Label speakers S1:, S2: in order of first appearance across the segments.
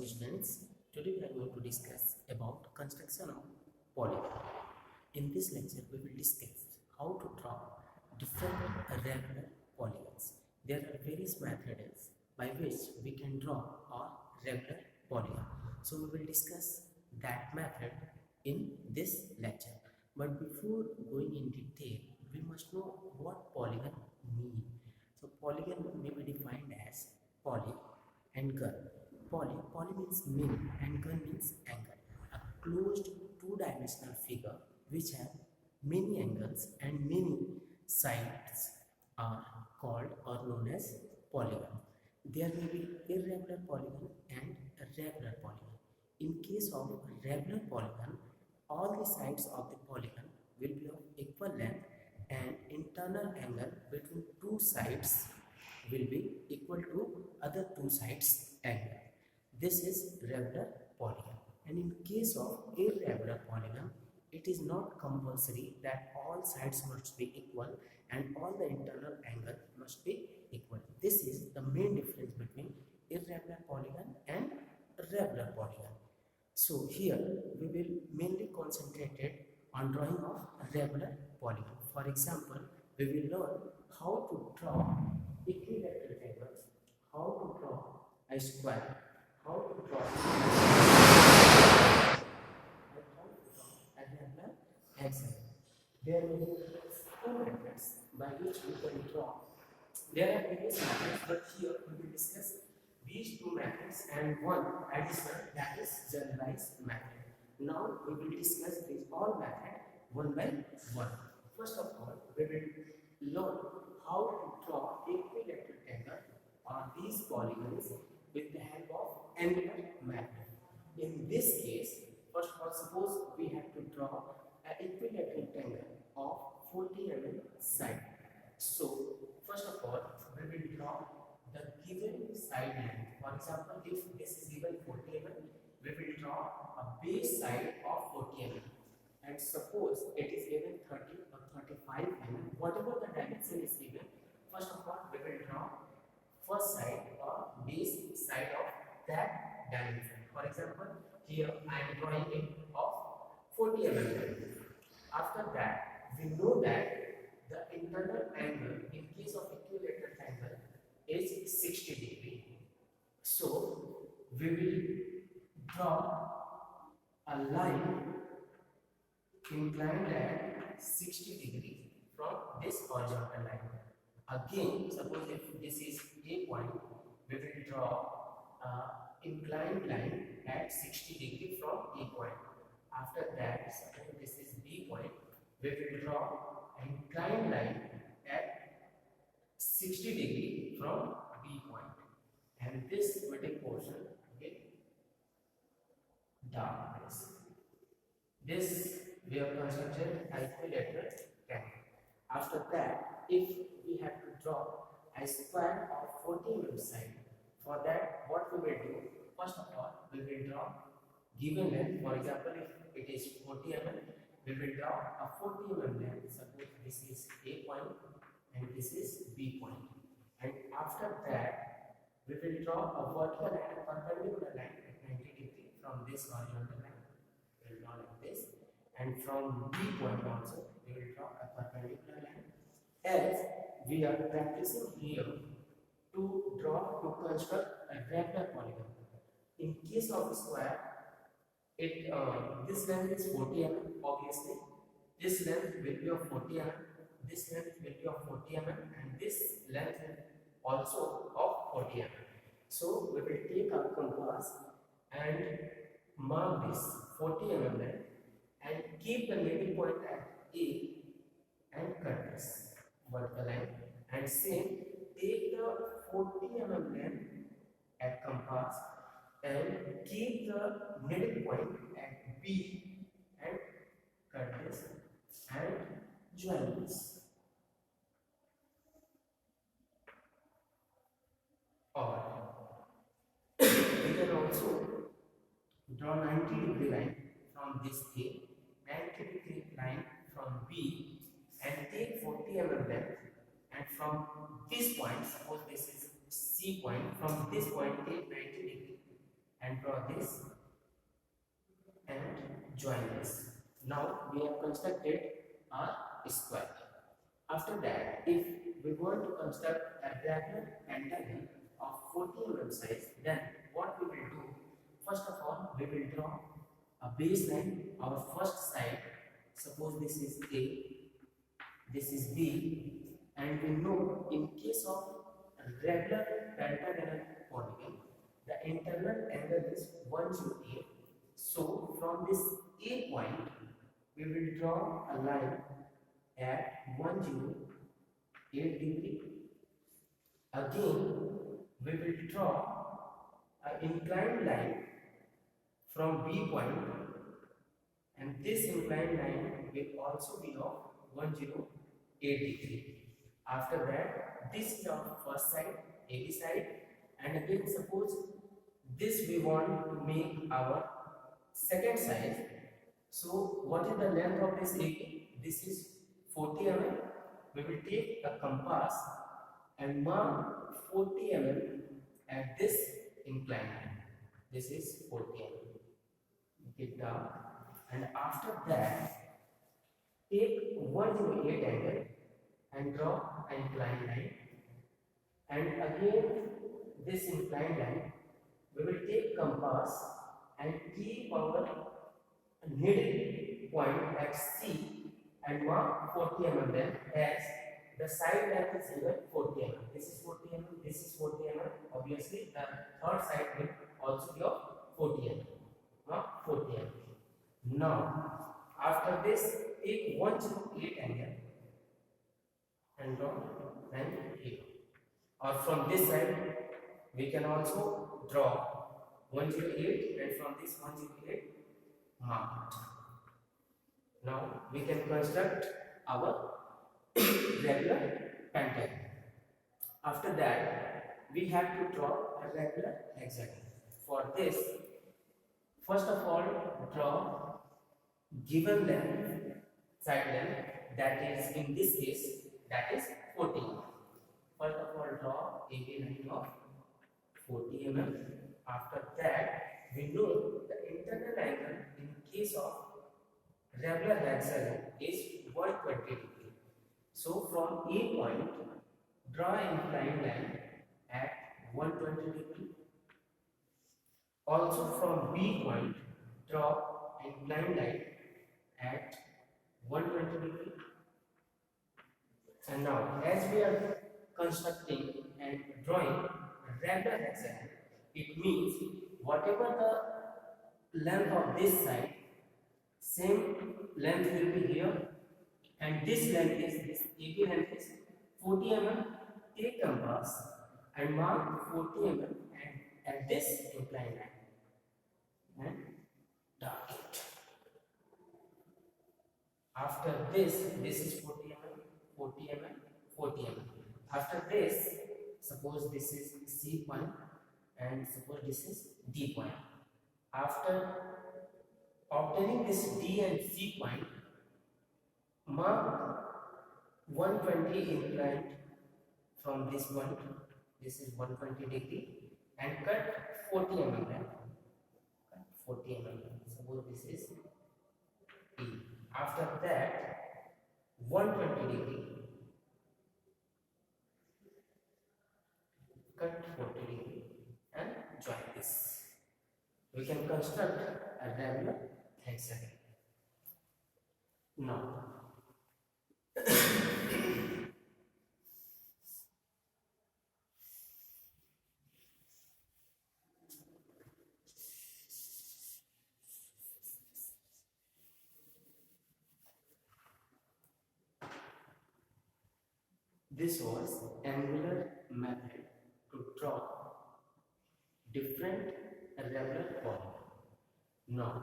S1: students, today we are going to discuss about construction of polygon. In this lecture, we will discuss how to draw different regular polygons. There are various methods by which we can draw a regular polygon. So we will discuss that method in this lecture. But before going in detail, we must know what polygon mean. So polygon may be defined as poly and gun. Poly means min and gun means angle. A closed two-dimensional figure which have many angles and many sides are called or known as polygon. There may be irregular polygon and regular polygon. In case of regular polygon, all the sides of the polygon will be of equal length and internal angle between two sides will be equal to other two sides angle. This is regular polygon. And in case of irregular polygon, it is not compulsory that all sides must be equal and all the internal angle must be equal. This is the main difference between irregular polygon and regular polygon. So here we will mainly concentrate on drawing of regular polygon. For example, we will learn how to draw equilateral triangles, how to draw a square, how to draw a regular hexagon. There will be two methods by which we can draw. There are various methods, but here we will discuss these two methods and one additional, that is generalized method. Now we will discuss these all methods one by one. First of all, we will learn how to draw equilateral triangle on these polygons with the help of angular method. In this case, first of all, suppose we have to draw an equilateral triangle of 40 mm side. So first of all, we will draw the given side length. For example, if this is given 40 mm, we will draw a base side of 40 mm. And suppose it is given 30 or 35 mm, whatever the dimension is given, first of all, we will draw first side or base side of that dimension. For example, here I am drawing it of 40 mm. After that, we know that the internal angle in case of equilateral triangle is 60 degree. So we will draw a line inclined at 60 degree from this horizontal line. Again, suppose if this is A point, we will draw inclined line at 60 degree from A point. After that, suppose this is B point, we will draw an inclined line at 60 degree from B point. And this middle portion will dark this. This we have constructed equilateral triangle. After that, if we have to draw a square of 40 mm side, for that what we will do? First of all, we will draw given length. For example, if it is 40 mm, we will draw a 40 mm length. Suppose this is A point and this is B point. And after that, we will draw a vertical and a perpendicular line at 90 degree from this horizontal line. We will draw like this. And from B point also, we will draw a perpendicular line. As we are practicing here to construct a regular polygon. In case of square, this length is 40 mm. Obviously, this length will be of 40 mm. This length will be of 40 mm, and this length also of 40 mm. So we will take our compass and mark this 40 mm length and keep the middle point at A and cut this vertical line, and same take the 40 mm length at compass and keep the middle point at B and cut this and join this. Or we can also draw 90 degree line from this A, 90 degree line from B, and take 40 mm length, and from this point, suppose this is C point, from this point take 90 degree and draw this and join this. Now we have constructed a square. After that, if we want to construct a regular pentagon of 40 mm size, then what we will do? First of all, we will draw a baseline. Our first side, suppose this is A, this is B, and we know in case of a regular pentagonal polygon, the internal angle is 108. So from this A point, we will draw a line at 108 degree. Again, we will draw an inclined line from B point, and this inclined line will also be of 108 degree. After that, this is our first side, AB side, and again suppose this we want to make our second side. So what is the length of this AB? This is 40 mm. We will take a compass and mark 40 mm at this inclined line. This is 40 mm. Make it down, and after that take 108 angle and draw an inclined line, and again this inclined line we will take compass and keep our needle point at C and mark 40 mm then, as the side length is given 40 mm. This is 40 mm, this is 40 mm. Obviously, the third side will also be of 40 mm. Mark 40 mm. Now, after this, take 108 angle and draw line here. Or from this side, we can also draw 108, and from this 108 mark. Now we can construct our regular pentagon. After that, we have to draw a regular hexagon. For this, first of all, draw given length, side length, that is in this case, that is 40 mm. First of all, draw AB line of 40 mm. After that, we know the internal angle in case of regular hexagon is 120 degree. So from A point, draw an inclined line at 120 degree. Also from B point, draw an inclined line at 120 degree. And now, as we are constructing and drawing a regular hexagon, it means whatever the length of this side, same length will be here, and this length is this AB length is 40 mm. Take compass and mark 40 mm and at this inclined line and dark it. After this is 40 mm, 40 mm, 40 mm. After this, suppose this is C point and suppose this is D point. After obtaining this D and C point, mark 120 inclined from this point. This is 120 degree, and cut 40 mm length. Cut 40 mm. Suppose this is E. After that, 120 degree, cut 40 degree, and join this. We can construct a regular hexagon. Now, this was angular method to draw different regular polygon. Now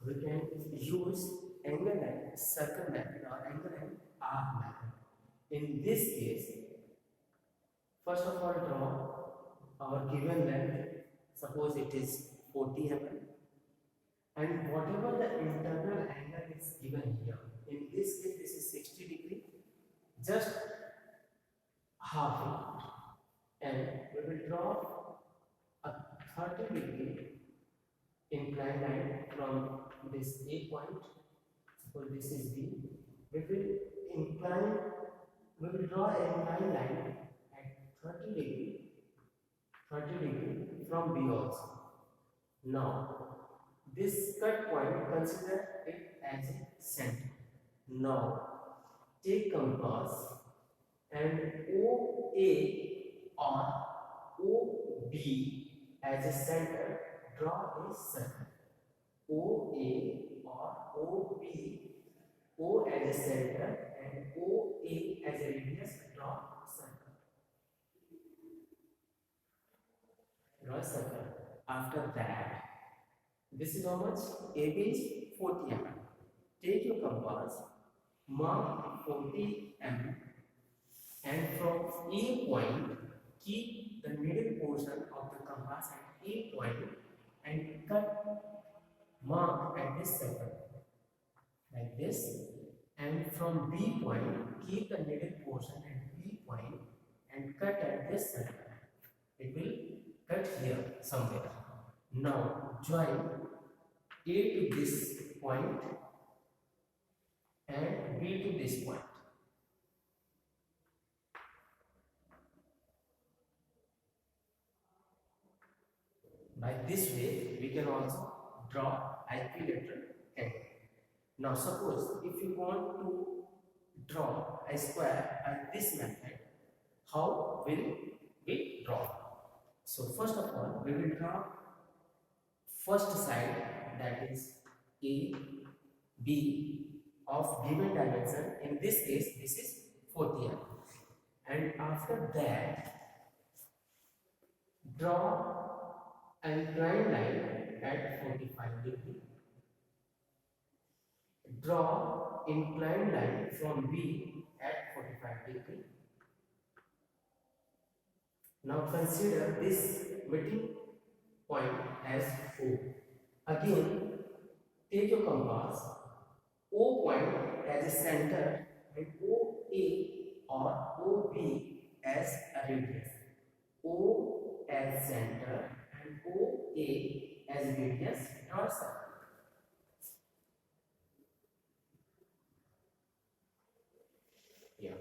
S1: we can use angle and circle method or angle and arc method. In this case, first of all, draw our given length. Suppose it is 40 mm, and whatever the internal angle is given here. In this case, this is 60 degree. Just half it, and we will draw a 30 degree inclined line from this A point. Suppose this is B. We will draw an inclined line at 30 degree from B also. Now, this cut point, consider it as a center. Now, take compass and OA or OB as a center, draw a circle. OA or OB, O as a center and OA as a radius, draw a circle. Draw a circle. After that, this is how much? AB is 40 mm. Take your compass, mark 40 mm, and from A point, keep the middle portion of the compass at A point and mark at this circle like this. And from B point, keep the middle portion at B point and cut at this circle. It will cut here somewhere. Now join A to this point and B to this point. By this way, we can also draw equilateral angle. Now suppose if you want to draw a square by this method, how will we draw? So first of all, we will draw first side, that is A, B of given dimension. In this case, this is 40 mm. And after that, draw an inclined line at 45 degree. Draw inclined line from B at 45 degree. Now consider this meeting point as O. Again, take your compass, O point as a center and OA or OB as a radius. O as center and OA as radius, draw a circle. Here.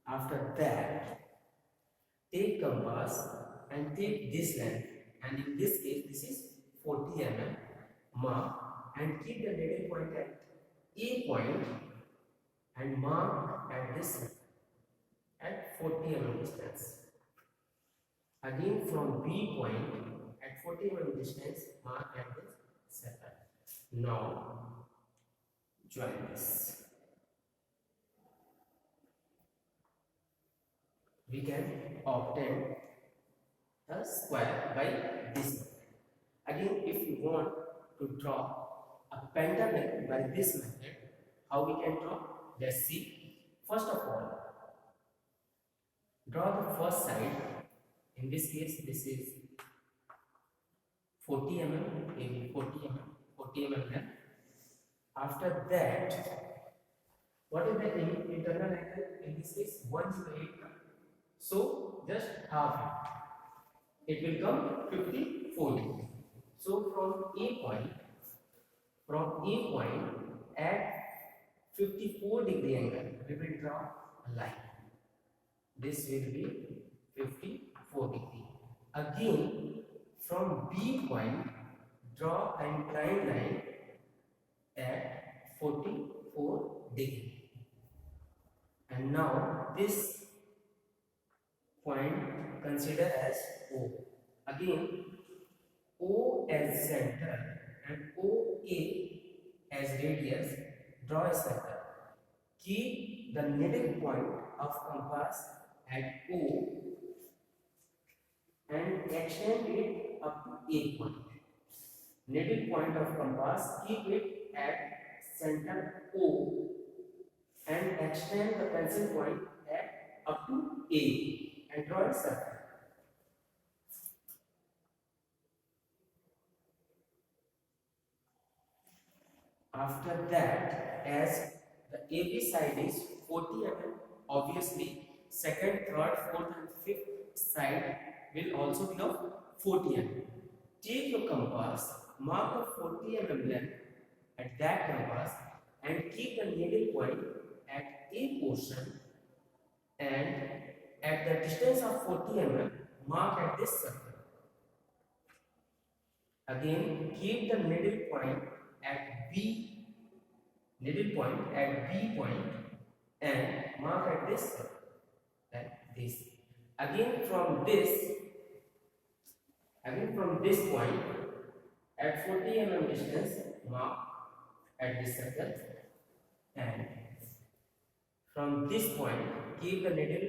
S1: After that, take compass and take this length, and in this case this is 40 mm. Mark and keep the middle point at A point and mark at this at 40 mm distance. Again from B point at 40 mm distance, mark at this circle. Now join this. We can obtain a square by this method. Again, if you want to draw a pentagon by this method, how we can draw? Let's see. First of all, draw the first side. In this case, this is 40 mm in 40 mm length. After that, what is the internal angle? In this case, 108. So just half it. It will come 54 degree. So from A point at 54 degree angle, we will draw a line. This will be 54 degree. Again, from B point, draw an inclined line at 44 degree. And now this point consider as O. Again, O as center and OA as radius, draw a circle. Keep the middle point of compass at O and extend it up to A point. Middle point of compass, keep it at center O and extend the pencil point at up to A. And draw a circle. After that, as the AB side is 40 mm, obviously second, third, fourth and fifth side will also be of 40 mm. Take your compass mark a 40 mm length at that compass and keep the needle point at A portion, and at the distance of 40 mm mark at this circle. Again, keep the needle point at B point and mark at this circle, like this. Again from this point at 40 mm distance mark at this circle, and from this point keep the needle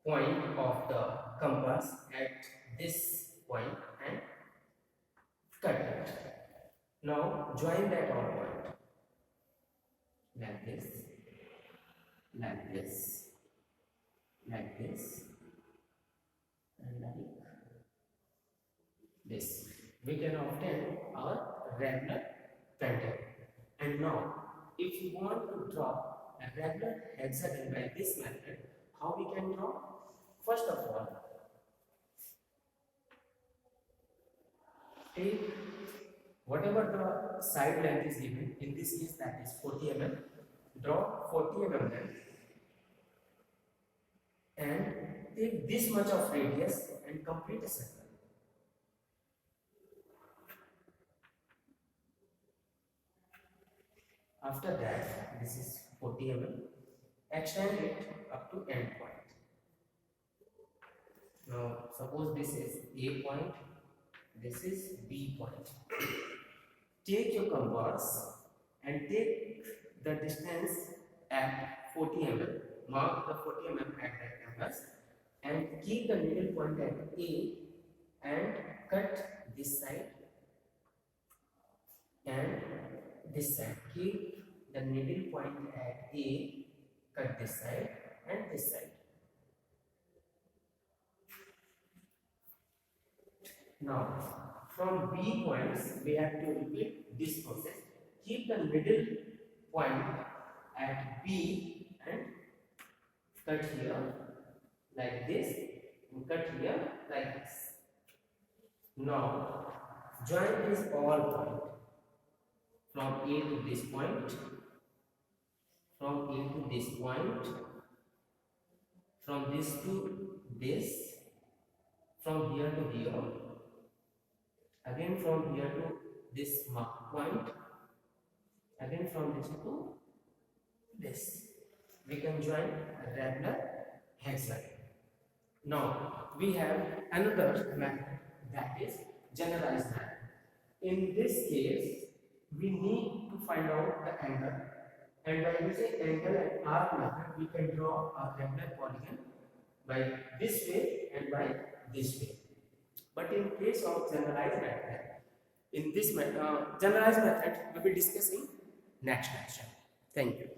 S1: point of the compass at this point and cut it. Now join that all point like this, like this, like this, and like this. We can obtain our regular pentagon. And now, if you want to draw a regular hexagon by this method, how we can draw? First of all, take whatever the side length is given, in this case that is 40 mm, draw 40 mm length and take this much of radius and complete a circle. After that, this is 40 mm, extend it up to end point. Now suppose this is A point, this is B point. Take your compass and take the distance at 40 mm, mark the 40 mm at that compass and keep the needle point at A and cut this side and this side. Keep the needle point at A, cut this side and this side. Now, from B points, we have to repeat this process. Keep the middle point at B and cut here like this and cut here like this. Now, join this all point from A to this point, from A to this point, from this to this, from here to here, again from here to this mark point, again from this to this. We can join a regular hexagon. Now we have another method, that is generalized method. In this case, we need to find out the angle, and by using angle and arc method, we can draw a regular polygon by this way and by this way. But in case of generalized method, in this generalized method, we will be discussing next lecture. Thank you.